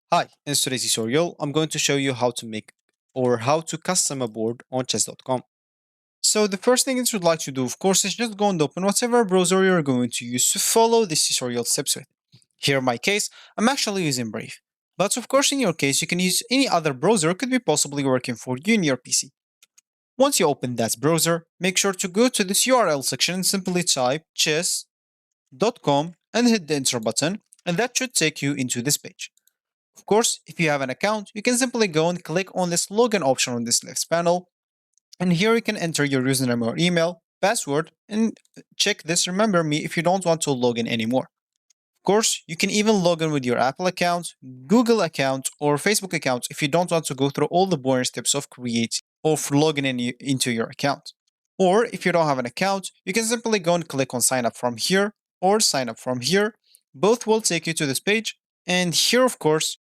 Hi, in today's tutorial, I'm going to show you how to make or how to custom a board on chess.com. So the first thing that you'd like to do, of course, is just go and open whatever browser you're going to use to follow this tutorial steps with. Here in my case, I'm actually using Brave. But of course, in your case, you can use any other browser could be possibly working for you in your PC. Once you open that browser, make sure to go to this URL section and simply type chess.com and hit the enter button, and that should take you into this page. Of course, if you have an account, you can simply go and click on this login option on this left panel, and here you can enter your username or email, password, and check this remember me if you don't want to log in anymore. Of course, you can even log in with your Apple account, Google account, or Facebook account if you don't want to go through all the boring steps of creating or logging into your account. Or if you don't have an account, you can simply go and click on sign up from here or sign up from here. Both will take you to this page. And here, of course,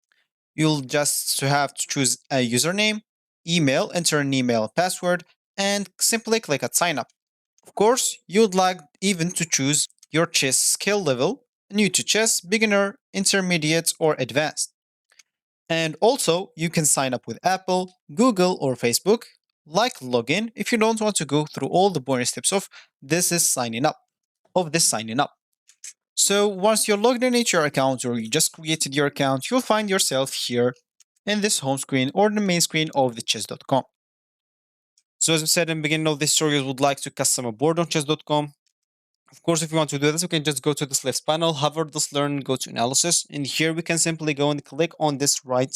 you'll just have to choose a username, email, enter an email password, and simply click at sign up. Of course, you'd like even to choose your chess skill level, new to chess, beginner, intermediate, or advanced. And also, you can sign up with Apple, Google, or Facebook, like login if you don't want to go through all the boring steps of this signing up. So once you're logged in into your account or you just created your account, you'll find yourself here in this home screen or the main screen of the chess.com. So as we said in the beginning of this tutorial, we would like to custom a board on chess.com. Of course, if you want to do this, we can just go to this left panel, hover this learn, go to analysis, and here we can simply go and click on this right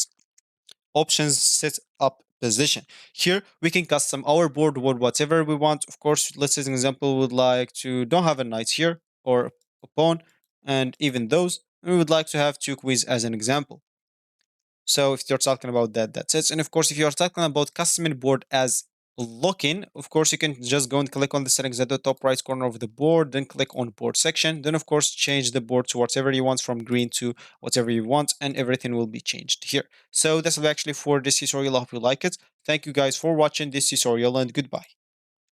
options set up position. Here we can custom our board with whatever we want. Of course, let's say an example, we would like to don't have a knight here or a pawn, and even those. We would like to have two queens as an example. So if you're talking about that, that's it. And of course, if you're talking about customing board as looking, of course, you can just go and click on the settings at the top right corner of the board, then click on board section. Then of course, change the board to whatever you want from green to whatever you want, and everything will be changed here. So this is actually for this tutorial. I hope you like it. Thank you guys for watching this tutorial, and goodbye.